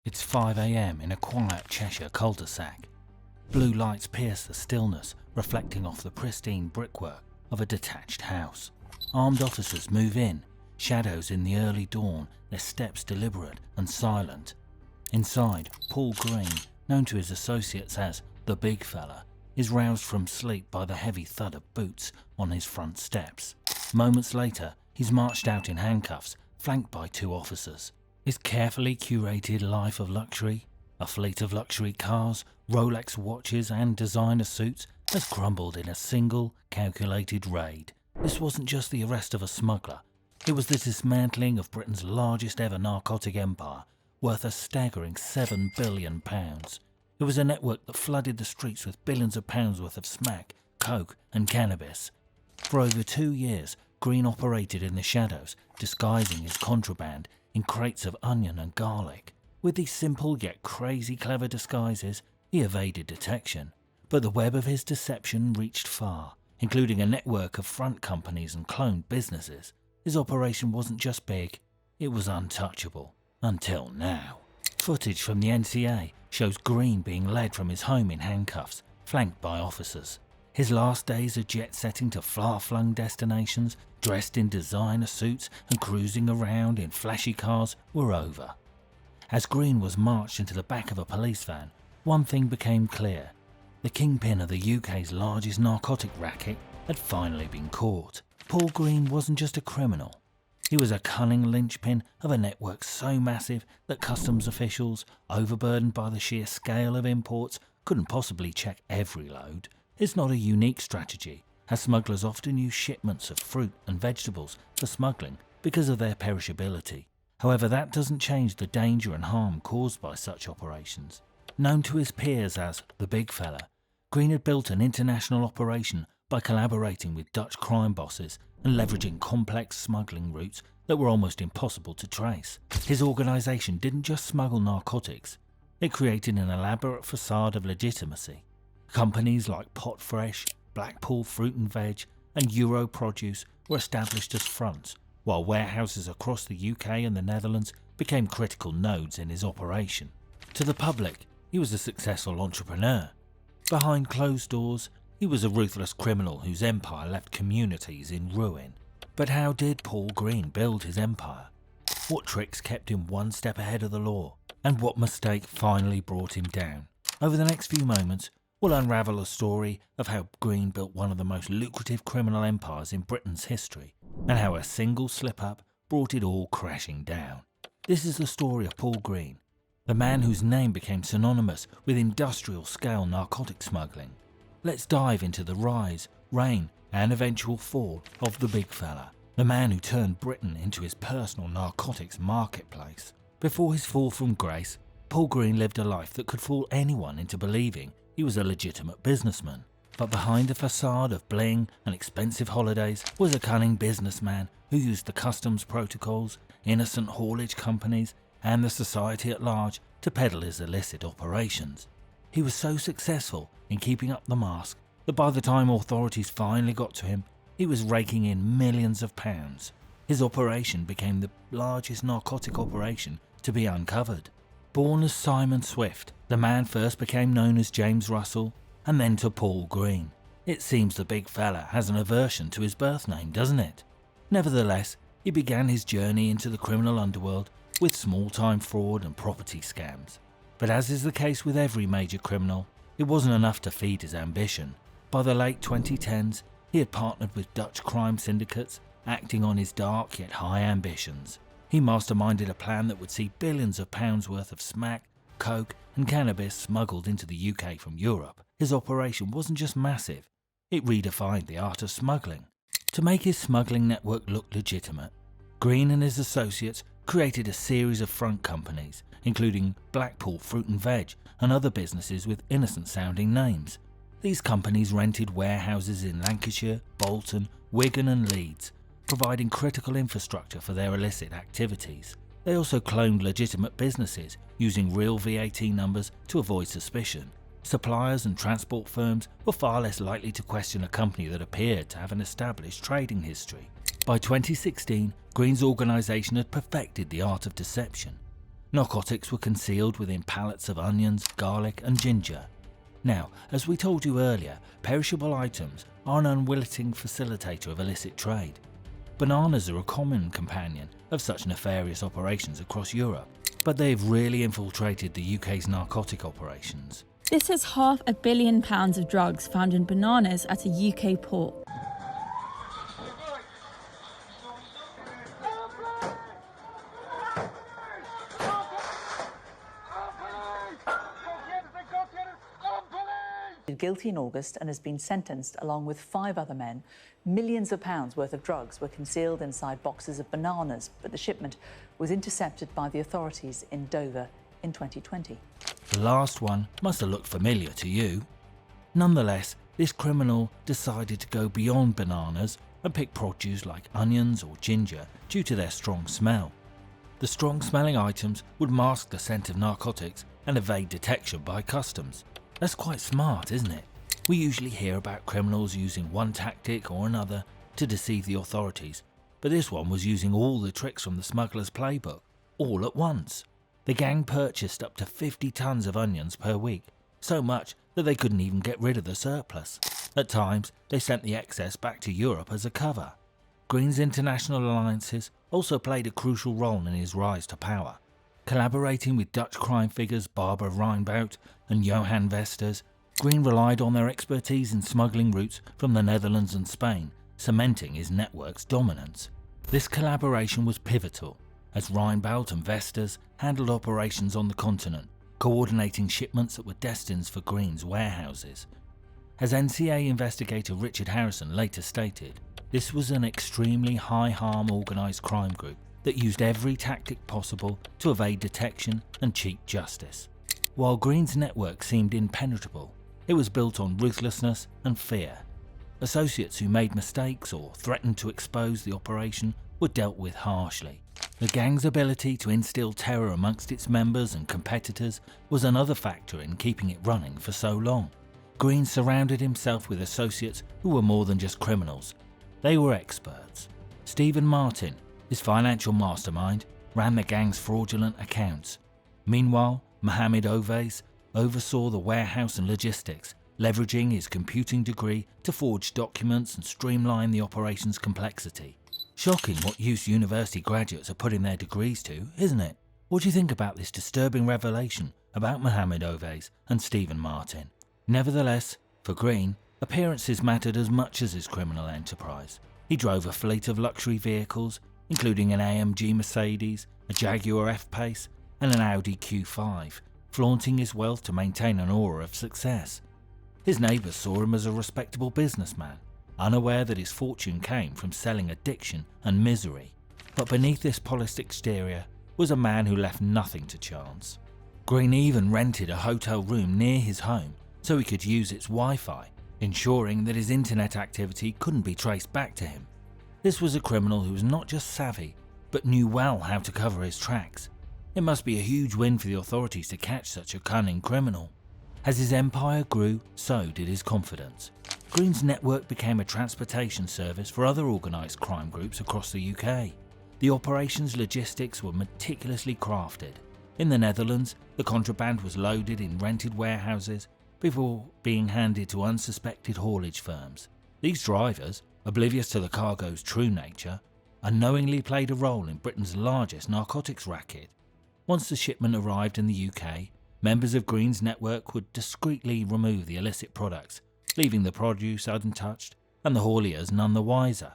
It's 5 a.m. in a quiet Cheshire cul-de-sac. Blue lights pierce the stillness, reflecting off the pristine brickwork of a detached house. Armed officers move in, shadows in the early dawn, their steps deliberate and silent. Inside, Paul Green, known to his associates as the big fella, is roused from sleep by the heavy thud of boots on his front steps. Moments later, he's marched out in handcuffs, flanked by 2 officers. His carefully curated life of luxury, a fleet of luxury cars, Rolex watches and designer suits, has crumbled in a single, calculated raid. This wasn't just the arrest of a smuggler. It was the dismantling of Britain's largest ever narcotic empire, worth a staggering £7 billion. It was a network that flooded the streets with billions of pounds worth of smack, coke and cannabis. For over 2 years, Green operated in the shadows, disguising his contraband in crates of onion and garlic. With these simple yet crazy clever disguises, he evaded detection. But the web of his deception reached far, including a network of front companies and cloned businesses. His operation wasn't just big, it was untouchable. Until now. Footage from the NCA shows Green being led from his home in handcuffs, flanked by officers. His last days of jet-setting to far-flung destinations, dressed in designer suits and cruising around in flashy cars, were over. As Green was marched into the back of a police van, one thing became clear. The kingpin of the UK's largest narcotic racket had finally been caught. Paul Green wasn't just a criminal. He was a cunning linchpin of a network so massive that customs officials, overburdened by the sheer scale of imports, couldn't possibly check every load. It's not a unique strategy, as smugglers often use shipments of fruit and vegetables for smuggling because of their perishability. However, that doesn't change the danger and harm caused by such operations. Known to his peers as the big fella, Green had built an international operation by collaborating with Dutch crime bosses and leveraging complex smuggling routes that were almost impossible to trace. His organisation didn't just smuggle narcotics, it created an elaborate facade of legitimacy. Companies like Potfresh, Blackpool Fruit and Veg and Euro Produce were established as fronts, while warehouses across the UK and the Netherlands became critical nodes in his operation. To the public, he was a successful entrepreneur. Behind closed doors, he was a ruthless criminal whose empire left communities in ruin. But how did Paul Green build his empire? What tricks kept him one step ahead of the law? And what mistake finally brought him down? Over the next few moments, we'll unravel a story of how Green built one of the most lucrative criminal empires in Britain's history, and how a single slip-up brought it all crashing down. This is the story of Paul Green, the man whose name became synonymous with industrial-scale narcotic smuggling. Let's dive into the rise, reign, and eventual fall of the big fella, the man who turned Britain into his personal narcotics marketplace. Before his fall from grace, Paul Green lived a life that could fool anyone into believing he was a legitimate businessman. But behind the facade of bling and expensive holidays was a cunning businessman who used the customs protocols, innocent haulage companies, and the society at large to peddle his illicit operations. He was so successful in keeping up the mask that by the time authorities finally got to him, he was raking in millions of pounds. His operation became the largest narcotic operation to be uncovered. Born as Simon Swift, the man first became known as James Russell and then to Paul Green. It seems the big fella has an aversion to his birth name, doesn't it? Nevertheless, he began his journey into the criminal underworld with small-time fraud and property scams. But as is the case with every major criminal, it wasn't enough to feed his ambition. By the late 2010s, he had partnered with Dutch crime syndicates, acting on his dark yet high ambitions. He masterminded a plan that would see billions of pounds worth of smack, coke and cannabis smuggled into the UK from Europe. His operation wasn't just massive, it redefined the art of smuggling. To make his smuggling network look legitimate, Green and his associates created a series of front companies, including Blackpool Fruit and Veg and other businesses with innocent-sounding names. These companies rented warehouses in Lancashire, Bolton, Wigan and Leeds, providing critical infrastructure for their illicit activities. They also cloned legitimate businesses using real VAT numbers to avoid suspicion. Suppliers and transport firms were far less likely to question a company that appeared to have an established trading history. By 2016, Green's organisation had perfected the art of deception. Narcotics were concealed within pallets of onions, garlic and ginger. Now, as we told you earlier, perishable items are an unwitting facilitator of illicit trade. Bananas are a common companion of such nefarious operations across Europe, but they've really infiltrated the UK's narcotic operations. This is £500 million of drugs found in bananas at a UK port. Guilty in August and has been sentenced along with 5 other men. Millions of pounds worth of drugs were concealed inside boxes of bananas, but the shipment was intercepted by the authorities in Dover in 2020. The last one must have looked familiar to you. Nonetheless, this criminal decided to go beyond bananas and pick produce like onions or ginger due to their strong smell. The strong smelling items would mask the scent of narcotics and evade detection by customs. That's quite smart, isn't it? We usually hear about criminals using one tactic or another to deceive the authorities, but this one was using all the tricks from the smuggler's playbook, all at once. The gang purchased up to 50 tons of onions per week, so much that they couldn't even get rid of the surplus. At times, they sent the excess back to Europe as a cover. Green's international alliances also played a crucial role in his rise to power. Collaborating with Dutch crime figures Barbara Reinbout and Johan Vesters, Green relied on their expertise in smuggling routes from the Netherlands and Spain, cementing his network's dominance. This collaboration was pivotal, as Reinbout and Vesters handled operations on the continent, coordinating shipments that were destined for Green's warehouses. As NCA investigator Richard Harrison later stated, this was an extremely high-harm organised crime group that used every tactic possible to evade detection and cheat justice. While Green's network seemed impenetrable, it was built on ruthlessness and fear. Associates who made mistakes or threatened to expose the operation were dealt with harshly. The gang's ability to instill terror amongst its members and competitors was another factor in keeping it running for so long. Green surrounded himself with associates who were more than just criminals. They were experts. Stephen Martin, his financial mastermind, ran the gang's fraudulent accounts. Meanwhile, Mohammed Oveis oversaw the warehouse and logistics, leveraging his computing degree to forge documents and streamline the operation's complexity. Shocking what use university graduates are putting their degrees to, isn't it? What do you think about this disturbing revelation about Mohammed Oveis and Stephen Martin? Nevertheless, for Green, appearances mattered as much as his criminal enterprise. He drove a fleet of luxury vehicles, including an AMG Mercedes, a Jaguar F-Pace and an Audi Q5, flaunting his wealth to maintain an aura of success. His neighbours saw him as a respectable businessman, unaware that his fortune came from selling addiction and misery. But beneath this polished exterior was a man who left nothing to chance. Green even rented a hotel room near his home so he could use its Wi-Fi, ensuring that his internet activity couldn't be traced back to him. This was a criminal who was not just savvy, but knew well how to cover his tracks. It must be a huge win for the authorities to catch such a cunning criminal. As his empire grew, so did his confidence. Green's network became a transportation service for other organised crime groups across the UK. The operation's logistics were meticulously crafted. In the Netherlands, the contraband was loaded in rented warehouses before being handed to unsuspected haulage firms. These drivers, oblivious to the cargo's true nature, unknowingly played a role in Britain's largest narcotics racket. Once the shipment arrived in the UK, members of Green's network would discreetly remove the illicit products, leaving the produce untouched and the hauliers none the wiser.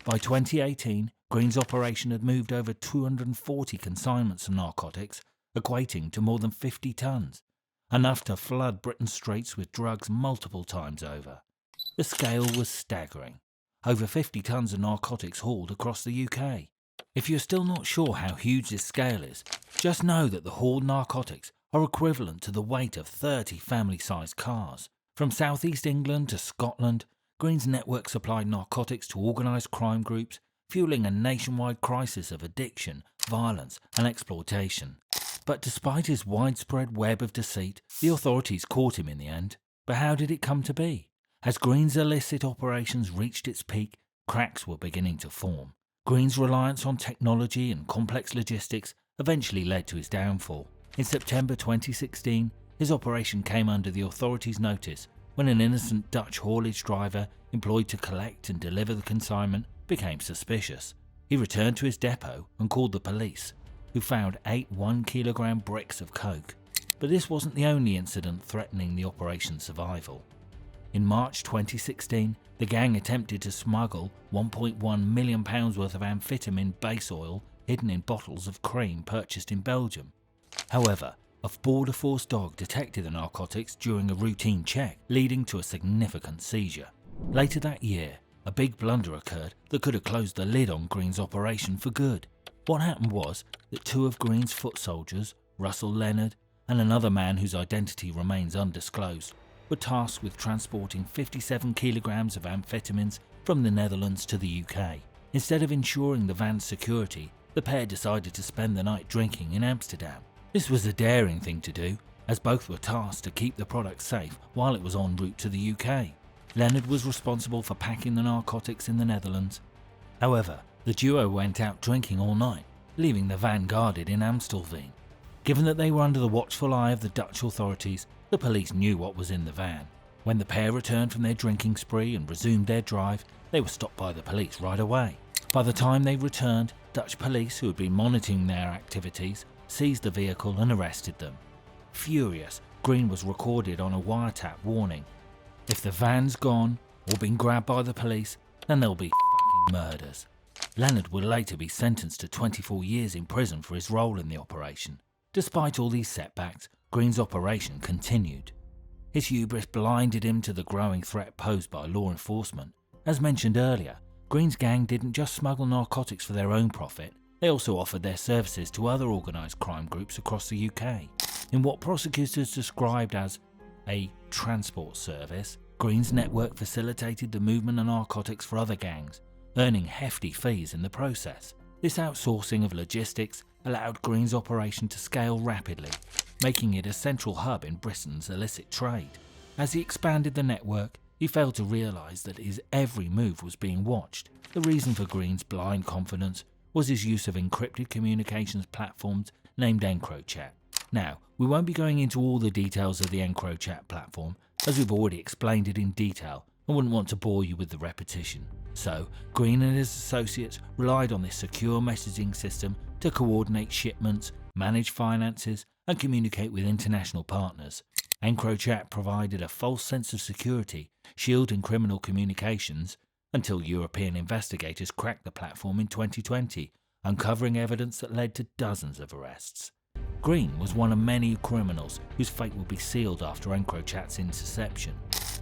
By 2018, Green's operation had moved over 240 consignments of narcotics, equating to more than 50 tons, enough to flood Britain's streets with drugs multiple times over. The scale was staggering. Over 50 tons of narcotics hauled across the UK. If you're still not sure how huge this scale is, just know that the hauled narcotics are equivalent to the weight of 30 family-sized cars. From southeast England to Scotland, Green's network supplied narcotics to organised crime groups, fueling a nationwide crisis of addiction, violence and exploitation. But despite his widespread web of deceit, the authorities caught him in the end. But how did it come to be? As Green's illicit operations reached its peak, cracks were beginning to form. Green's reliance on technology and complex logistics eventually led to his downfall. In September 2016, his operation came under the authorities' notice when an innocent Dutch haulage driver employed to collect and deliver the consignment became suspicious. He returned to his depot and called the police, who found 8 1-kilogram bricks of coke. But this wasn't the only incident threatening the operation's survival. In March 2016, the gang attempted to smuggle £1.1 million worth of amphetamine base oil hidden in bottles of cream purchased in Belgium. However, a border force dog detected the narcotics during a routine check, leading to a significant seizure. Later that year, a big blunder occurred that could have closed the lid on Green's operation for good. What happened was that 2 of Green's foot soldiers, Russell Leonard and another man whose identity remains undisclosed, were tasked with transporting 57 kilograms of amphetamines from the Netherlands to the UK. Instead of ensuring the van's security, the pair decided to spend the night drinking in Amsterdam. This was a daring thing to do, as both were tasked to keep the product safe while it was en route to the UK. Leonard was responsible for packing the narcotics in the Netherlands. However, the duo went out drinking all night, leaving the van guarded in Amstelveen. Given that they were under the watchful eye of the Dutch authorities, the police knew what was in the van. When the pair returned from their drinking spree and resumed their drive, they were stopped by the police right away. By the time they returned, Dutch police, who had been monitoring their activities, seized the vehicle and arrested them. Furious, Green was recorded on a wiretap warning, "If the van's gone or been grabbed by the police, then there'll be fucking murders." Leonard would later be sentenced to 24 years in prison for his role in the operation. Despite all these setbacks, Green's operation continued. His hubris blinded him to the growing threat posed by law enforcement. As mentioned earlier, Green's gang didn't just smuggle narcotics for their own profit, they also offered their services to other organised crime groups across the UK. In what prosecutors described as a transport service, Green's network facilitated the movement of narcotics for other gangs, earning hefty fees in the process. This outsourcing of logistics allowed Green's operation to scale rapidly, making it a central hub in Britain's illicit trade. As he expanded the network, he failed to realise that his every move was being watched. The reason for Green's blind confidence was his use of encrypted communications platforms named Encrypted. Now, we won't be going into all the details of the Encrypted platform, as we've already explained it in detail and wouldn't want to bore you with the repetition. So, Green and his associates relied on this secure messaging system to coordinate shipments, manage finances, and communicate with international partners. Encrypted provided a false sense of security, shielding criminal communications, until European investigators cracked the platform in 2020, uncovering evidence that led to dozens of arrests. Green was one of many criminals whose fate would be sealed after Encrochat's interception.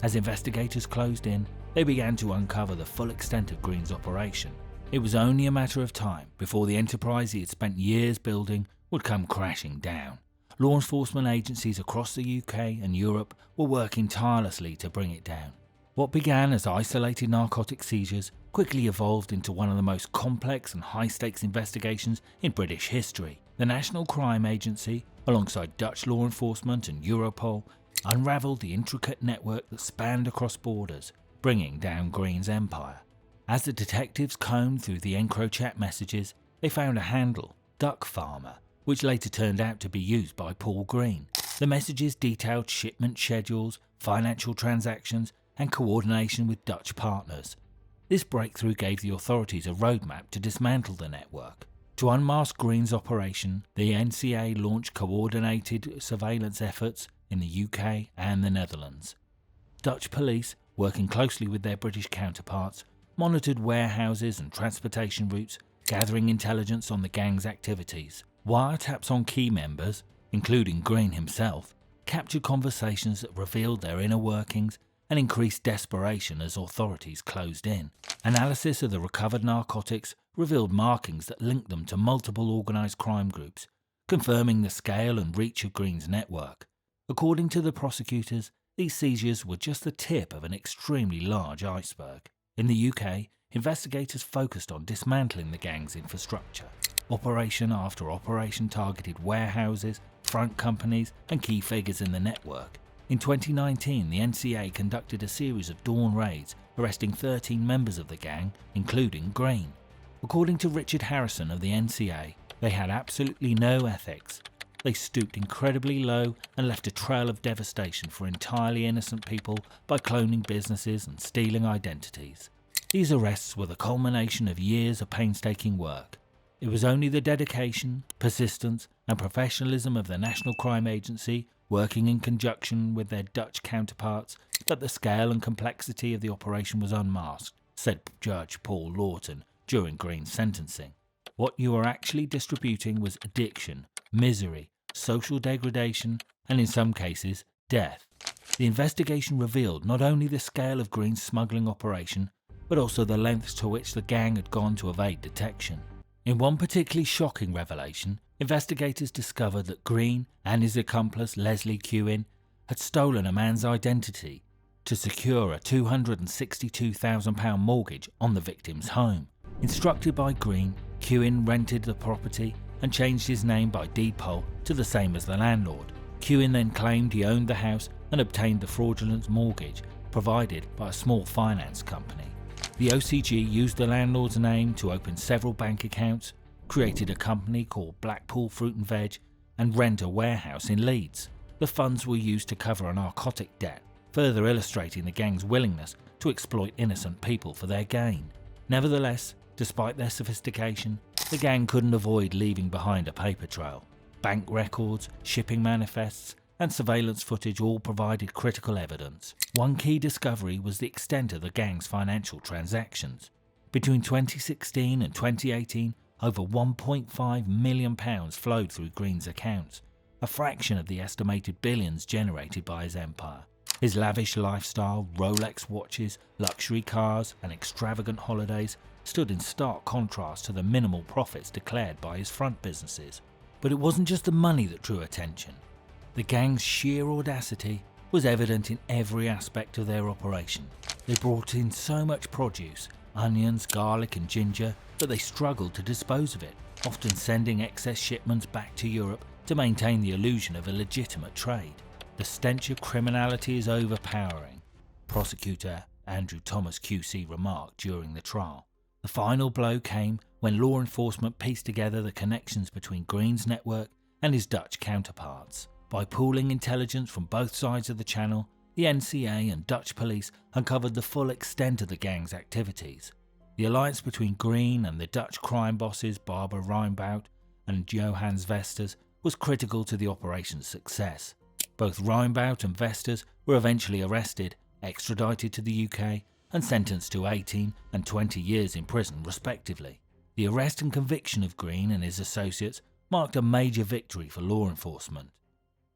As investigators closed in, they began to uncover the full extent of Green's operation. It was only a matter of time before the enterprise he had spent years building would come crashing down. Law enforcement agencies across the UK and Europe were working tirelessly to bring it down. What began as isolated narcotic seizures quickly evolved into one of the most complex and high-stakes investigations in British history. The National Crime Agency, alongside Dutch law enforcement and Europol, unravelled the intricate network that spanned across borders, bringing down Green's empire. As the detectives combed through the Encrochat messages, they found a handle, Duck Farmer, which later turned out to be used by Paul Green. The messages detailed shipment schedules, financial transactions, and coordination with Dutch partners. This breakthrough gave the authorities a roadmap to dismantle the network. To unmask Green's operation, the NCA launched coordinated surveillance efforts in the UK and the Netherlands. Dutch police, working closely with their British counterparts, monitored warehouses and transportation routes, gathering intelligence on the gang's activities. Wiretaps on key members, including Green himself, captured conversations that revealed their inner workings and increased desperation as authorities closed in. Analysis of the recovered narcotics revealed markings that linked them to multiple organised crime groups, confirming the scale and reach of Green's network. According to the prosecutors, these seizures were just the tip of an extremely large iceberg. In the UK, investigators focused on dismantling the gang's infrastructure. Operation after operation targeted warehouses, front companies, and key figures in the network. In 2019, the NCA conducted a series of dawn raids, arresting 13 members of the gang, including Green. According to Richard Harrison of the NCA, They had absolutely no ethics. They stooped incredibly low and left a trail of devastation for entirely innocent people by cloning businesses and stealing identities. These arrests were the culmination of years of painstaking work. It was only the dedication, persistence and professionalism of the National Crime Agency, working in conjunction with their Dutch counterparts, that the scale and complexity of the operation was unmasked, said Judge Paul Lawton during Green's sentencing. What you were actually distributing was addiction, misery, social degradation, and in some cases, death. The investigation revealed not only the scale of Green's smuggling operation, but also the lengths to which the gang had gone to evade detection. In one particularly shocking revelation, investigators discovered that Green and his accomplice Leslie Quinn had stolen a man's identity to secure a £262,000 mortgage on the victim's home. Instructed by Green, Quinn rented the property and changed his name by deed poll to the same as the landlord. Quinn then claimed he owned the house and obtained the fraudulent mortgage provided by a small finance company. The OCG used the landlord's name to open several bank accounts, created a company called Blackpool Fruit and Veg, and rent a warehouse in Leeds. The funds were used to cover a narcotic debt, further illustrating the gang's willingness to exploit innocent people for their gain. Nevertheless, despite their sophistication, the gang couldn't avoid leaving behind a paper trail. Bank records, shipping manifests, and surveillance footage all provided critical evidence. One key discovery was the extent of the gang's financial transactions. Between 2016 and 2018, over £1.5 million flowed through Green's accounts, a fraction of the estimated billions generated by his empire. His lavish lifestyle, Rolex watches, luxury cars, and extravagant holidays stood in stark contrast to the minimal profits declared by his front businesses. But it wasn't just the money that drew attention. The gang's sheer audacity was evident in every aspect of their operation. They brought in so much produce, onions, garlic and ginger, that they struggled to dispose of it, often sending excess shipments back to Europe to maintain the illusion of a legitimate trade. The stench of criminality is overpowering, prosecutor Andrew Thomas QC remarked during the trial. The final blow came when law enforcement pieced together the connections between Green's network and his Dutch counterparts. By pooling intelligence from both sides of the channel, the NCA and Dutch police uncovered the full extent of the gang's activities. The alliance between Green and the Dutch crime bosses Barbara Rijnbout and Johannes Vesters was critical to the operation's success. Both Rijnbout and Vesters were eventually arrested, extradited to the UK, and sentenced to 18 and 20 years in prison respectively. The arrest and conviction of Green and his associates marked a major victory for law enforcement.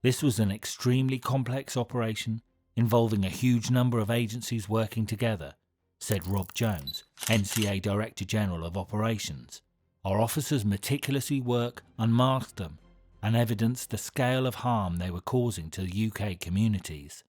This was an extremely complex operation involving a huge number of agencies working together, said Rob Jones, NCA Director General of Operations. Our officers' meticulously work unmasked them and evidenced the scale of harm they were causing to the UK communities.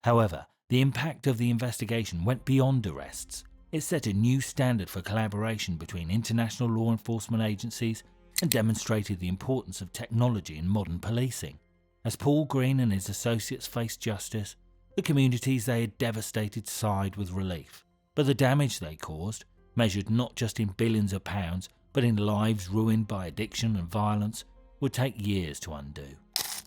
However, the impact of the investigation went beyond arrests. It set a new standard for collaboration between international law enforcement agencies and demonstrated the importance of technology in modern policing. As Paul Green and his associates faced justice, the communities they had devastated sighed with relief. But the damage they caused, measured not just in billions of pounds, but in lives ruined by addiction and violence, would take years to undo.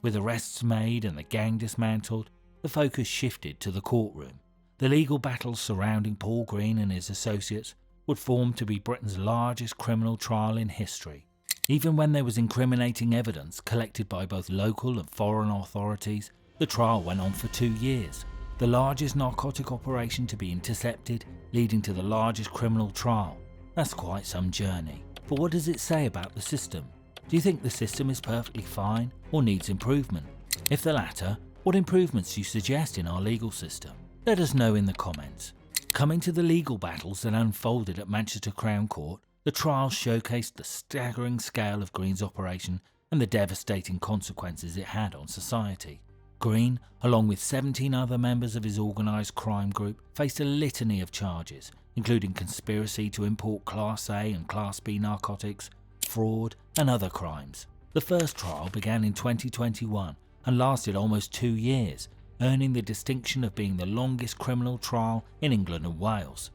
With arrests made and the gang dismantled, the focus shifted to the courtroom. The legal battles surrounding Paul Green and his associates would form to be Britain's largest criminal trial in history. Even when there was incriminating evidence collected by both local and foreign authorities, the trial went on for 2 years. The largest narcotic operation to be intercepted, leading to the largest criminal trial. That's quite some journey. But what does it say about the system? Do you think the system is perfectly fine or needs improvement? If the latter, what improvements do you suggest in our legal system? Let us know in the comments. Coming to the legal battles that unfolded at Manchester Crown Court, the trial showcased the staggering scale of Green's operation and the devastating consequences it had on society. Green, along with 17 other members of his organised crime group, faced a litany of charges, including conspiracy to import Class A and Class B narcotics, fraud and other crimes. The first trial began in 2021 and lasted almost 2 years, earning the distinction of being the longest criminal trial in England and Wales.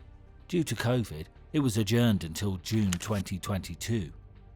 Due to COVID, it was adjourned until June 2022.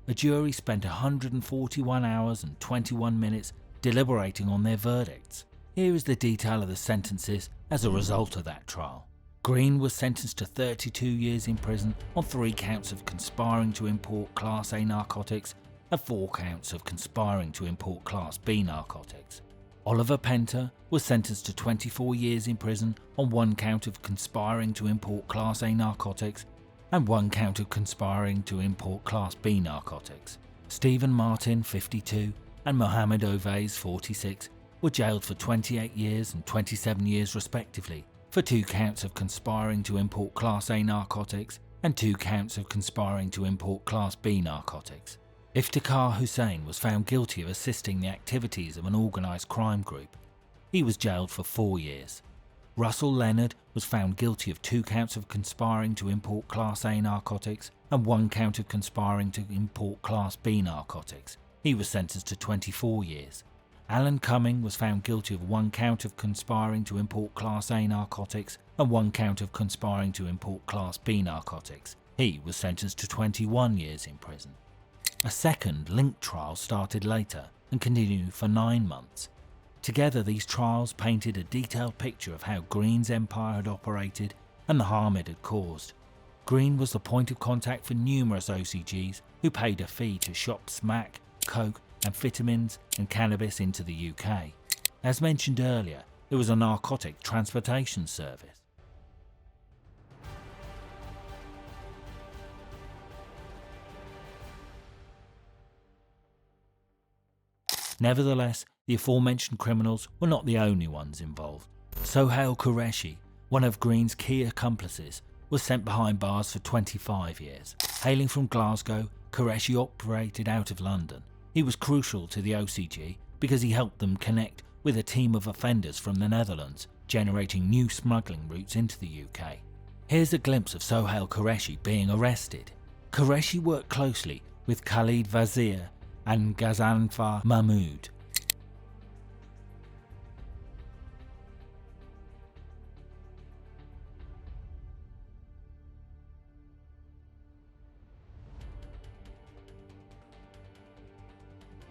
a jury spent 141 hours and 21 minutes deliberating on their verdicts. Here is the detail of the sentences as a result of that trial. Green was sentenced to 32 years in prison on 3 counts of conspiring to import Class A narcotics and 4 counts of conspiring to import Class B narcotics. Oliver Penter was sentenced to 24 years in prison on 1 count of conspiring to import Class A narcotics and 1 count of conspiring to import Class B narcotics. Stephen Martin, 52, and Mohammed Ovais, 46, were jailed for 28 years and 27 years respectively for 2 counts of conspiring to import Class A narcotics and 2 counts of conspiring to import Class B narcotics. Iftikhar Hussain was found guilty of assisting the activities of an organised crime group. He was jailed for 4 years. Russell Leonard was found guilty of 2 counts of conspiring to import Class A narcotics and 1 count of conspiring to import Class B narcotics. He was sentenced to 24 years. Alan Cumming was found guilty of 1 count of conspiring to import Class A narcotics and 1 count of conspiring to import Class B narcotics. He was sentenced to 21 years in prison. A second linked trial started later and continued for 9 months. Together, these trials painted a detailed picture of how Green's empire had operated and the harm it had caused. Green was the point of contact for numerous OCGs who paid a fee to shop smack, coke, amphetamines and cannabis into the UK. As mentioned earlier, it was a narcotic transportation service. Nevertheless, the aforementioned criminals were not the only ones involved. Sohail Qureshi, one of Green's key accomplices, was sent behind bars for 25 years. Hailing from Glasgow, Qureshi operated out of London. He was crucial to the OCG because he helped them connect with a team of offenders from the Netherlands, generating new smuggling routes into the UK. Here's a glimpse of Sohail Qureshi being arrested. Qureshi worked closely with Khalid Vazir and Ghazanfar Mahmood.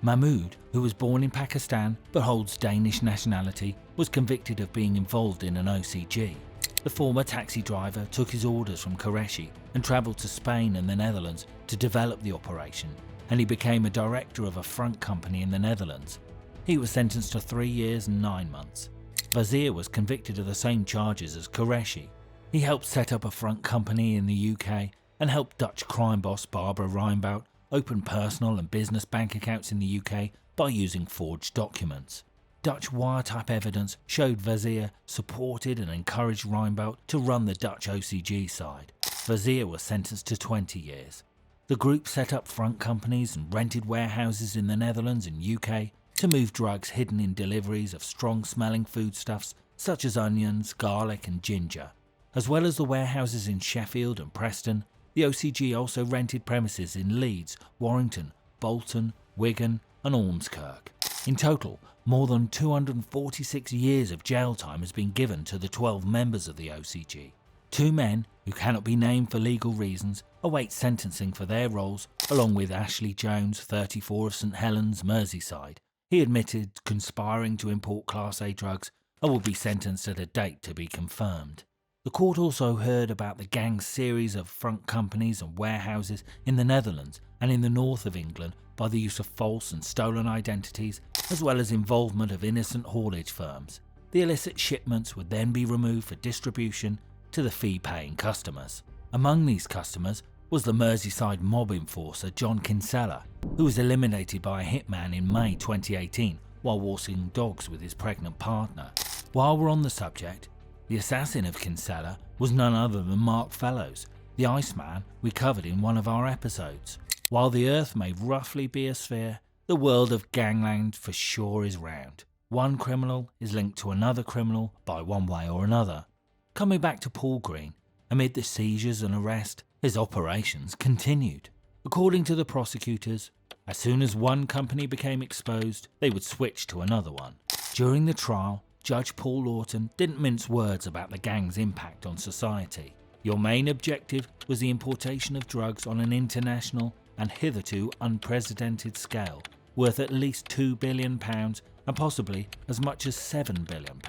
Mahmood, who was born in Pakistan but holds Danish nationality, was convicted of being involved in an OCG. The former taxi driver took his orders from Qureshi and travelled to Spain and the Netherlands to develop the operation, and he became a director of a front company in the Netherlands. He was sentenced to 3 years and 9 months. Vazir was convicted of the same charges as Qureshi. He helped set up a front company in the UK and helped Dutch crime boss Barbara Reinbout open personal and business bank accounts in the UK by using forged documents. Dutch wiretap evidence showed Vazir supported and encouraged Reinbout to run the Dutch OCG side. Vazir was sentenced to 20 years. The group set up front companies and rented warehouses in the Netherlands and UK to move drugs hidden in deliveries of strong-smelling foodstuffs such as onions, garlic and ginger. As well as the warehouses in Sheffield and Preston, the OCG also rented premises in Leeds, Warrington, Bolton, Wigan and Ormskirk. In total, more than 246 years of jail time has been given to the 12 members of the OCG. 2 men, who cannot be named for legal reasons, await sentencing for their roles, along with Ashley Jones, 34 of St Helens, Merseyside. He admitted conspiring to import Class A drugs and will be sentenced at a date to be confirmed. The court also heard about the gang's series of front companies and warehouses in the Netherlands and in the north of England by the use of false and stolen identities, as well as involvement of innocent haulage firms. The illicit shipments would then be removed for distribution to the fee-paying customers. Among these customers was the Merseyside mob enforcer John Kinsella, who was eliminated by a hitman in May 2018 while walking dogs with his pregnant partner. While we're on the subject, the assassin of Kinsella was none other than Mark Fellows, the Iceman we covered in one of our episodes. While the Earth may roughly be a sphere, the world of gangland for sure is round. One criminal is linked to another criminal by one way or another. Coming back to Paul Green, amid the seizures and arrest, his operations continued. According to the prosecutors, as soon as one company became exposed, they would switch to another one. During the trial, Judge Paul Lawton didn't mince words about the gang's impact on society. Your main objective was the importation of drugs on an international and hitherto unprecedented scale, worth at least £2 billion and possibly as much as £7 billion,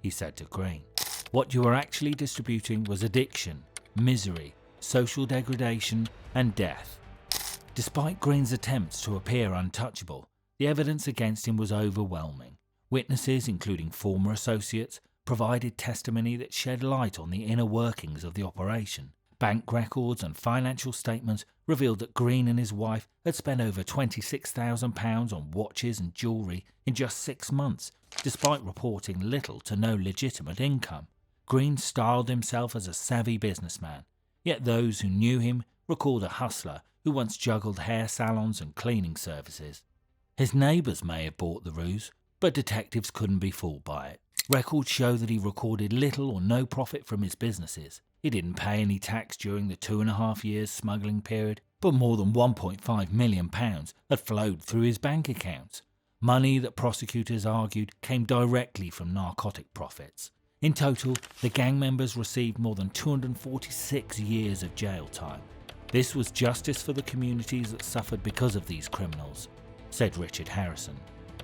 he said to Green. What you were actually distributing was addiction, misery, social degradation and death. Despite Green's attempts to appear untouchable, the evidence against him was overwhelming. Witnesses, including former associates, provided testimony that shed light on the inner workings of the operation. Bank records and financial statements revealed that Green and his wife had spent over £26,000 on watches and jewellery in just 6 months, despite reporting little to no legitimate income. Green styled himself as a savvy businessman, yet those who knew him recalled a hustler who once juggled hair salons and cleaning services. His neighbours may have bought the ruse, but detectives couldn't be fooled by it. Records show that he recorded little or no profit from his businesses. He didn't pay any tax during the 2.5 years smuggling period, but more than £1.5 million had flowed through his bank accounts. Money that prosecutors argued came directly from narcotic profits. In total, the gang members received more than 246 years of jail time. This was justice for the communities that suffered because of these criminals, said Richard Harrison.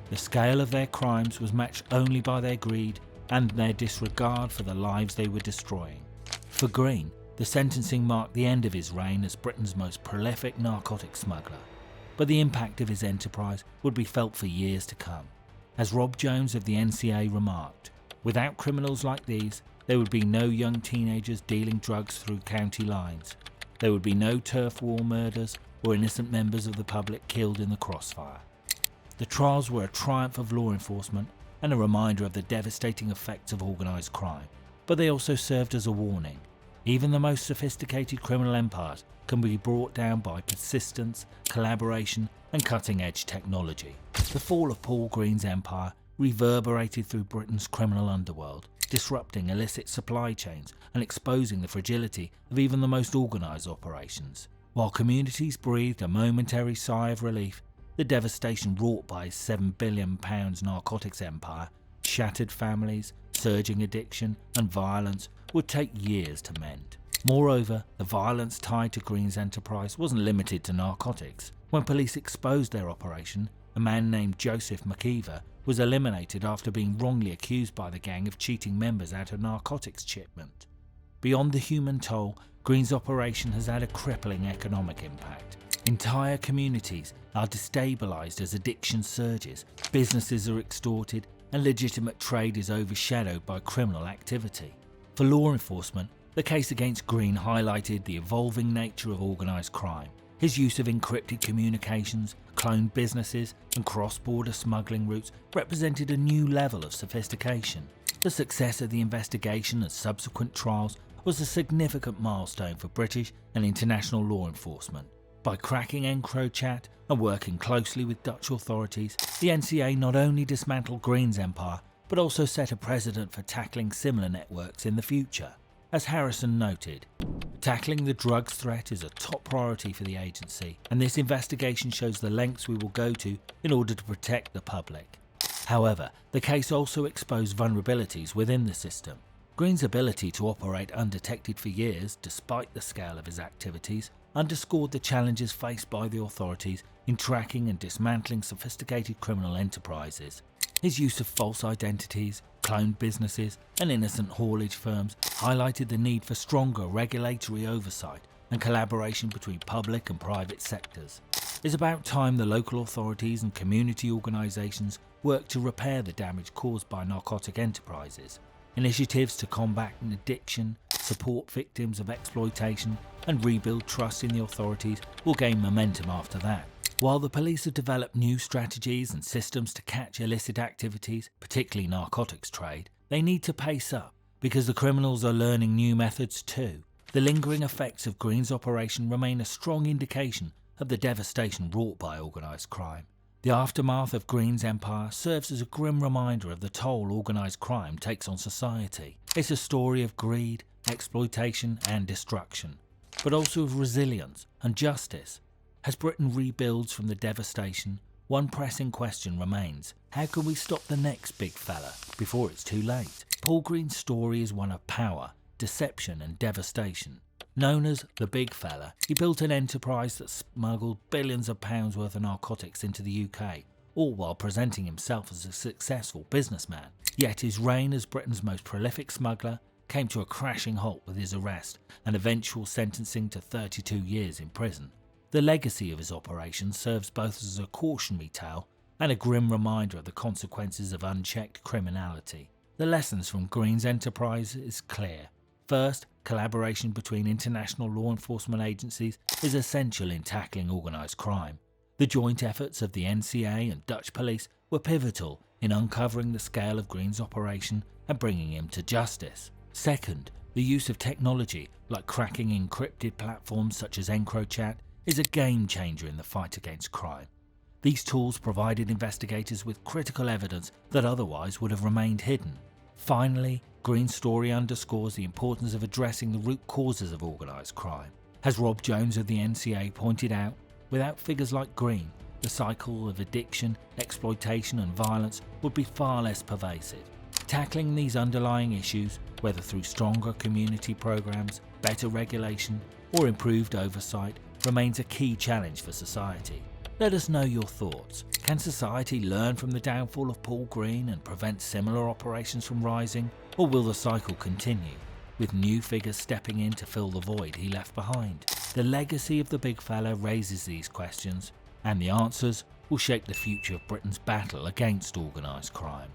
The scale of their crimes was matched only by their greed and their disregard for the lives they were destroying. For Green, the sentencing marked the end of his reign as Britain's most prolific narcotic smuggler, but the impact of his enterprise would be felt for years to come. As Rob Jones of the NCA remarked, without criminals like these, there would be no young teenagers dealing drugs through county lines. There would be no turf war murders or innocent members of the public killed in the crossfire. The trials were a triumph of law enforcement and a reminder of the devastating effects of organised crime, but they also served as a warning. Even the most sophisticated criminal empires can be brought down by persistence, collaboration and cutting-edge technology. The fall of Paul Green's empire reverberated through Britain's criminal underworld, disrupting illicit supply chains and exposing the fragility of even the most organised operations. While communities breathed a momentary sigh of relief, the devastation wrought by his £7 billion narcotics empire, shattered families, surging addiction and violence would take years to mend. Moreover, the violence tied to Green's enterprise wasn't limited to narcotics. When police exposed their operation, a man named Joseph McKeever was eliminated after being wrongly accused by the gang of cheating members out of narcotics shipment. Beyond the human toll, Green's operation has had a crippling economic impact. Entire communities are destabilised as addiction surges, businesses are extorted, and legitimate trade is overshadowed by criminal activity. For law enforcement, the case against Green highlighted the evolving nature of organised crime. His use of encrypted communications, cloned businesses, and cross-border smuggling routes represented a new level of sophistication. The success of the investigation and subsequent trials was a significant milestone for British and international law enforcement. By cracking Encrochat and working closely with Dutch authorities, the NCA not only dismantled Green's empire, but also set a precedent for tackling similar networks in the future. As Harrison noted, tackling the drugs threat is a top priority for the agency, and this investigation shows the lengths we will go to in order to protect the public. However, the case also exposed vulnerabilities within the system. Green's ability to operate undetected for years, despite the scale of his activities, underscored the challenges faced by the authorities in tracking and dismantling sophisticated criminal enterprises. His use of false identities, cloned businesses, and innocent haulage firms highlighted the need for stronger regulatory oversight and collaboration between public and private sectors. It's about time the local authorities and community organisations work to repair the damage caused by narcotic enterprises. Initiatives to combat addiction, support victims of exploitation, and rebuild trust in the authorities will gain momentum after that. While the police have developed new strategies and systems to catch illicit activities, particularly narcotics trade, they need to pace up because the criminals are learning new methods too. The lingering effects of Green's operation remain a strong indication of the devastation wrought by organised crime. The aftermath of Green's empire serves as a grim reminder of the toll organised crime takes on society. It's a story of greed, exploitation and destruction, but also of resilience and justice. As Britain rebuilds from the devastation, one pressing question remains: how can we stop the next big fella before it's too late? Paul Green's story is one of power, deception and devastation. Known as the Big Fella, he built an enterprise that smuggled billions of pounds worth of narcotics into the UK, all while presenting himself as a successful businessman. Yet his reign as Britain's most prolific smuggler came to a crashing halt with his arrest and eventual sentencing to 32 years in prison. The legacy of his operations serves both as a cautionary tale and a grim reminder of the consequences of unchecked criminality. The lessons from Green's enterprise is clear. First, collaboration between international law enforcement agencies is essential in tackling organised crime. The joint efforts of the NCA and Dutch police were pivotal in uncovering the scale of Green's operation and bringing him to justice. Second, the use of technology like cracking encrypted platforms such as Encrypted is a game changer in the fight against crime. These tools provided investigators with critical evidence that otherwise would have remained hidden. Finally, Green's story underscores the importance of addressing the root causes of organised crime. As Rob Jones of the NCA pointed out, without figures like Green, the cycle of addiction, exploitation and violence would be far less pervasive. Tackling these underlying issues, whether through stronger community programs, better regulation or improved oversight, remains a key challenge for society. Let us know your thoughts. Can society learn from the downfall of Paul Green and prevent similar operations from rising? Or will the cycle continue, with new figures stepping in to fill the void he left behind? The legacy of the Big Fella raises these questions, and the answers will shape the future of Britain's battle against organised crime.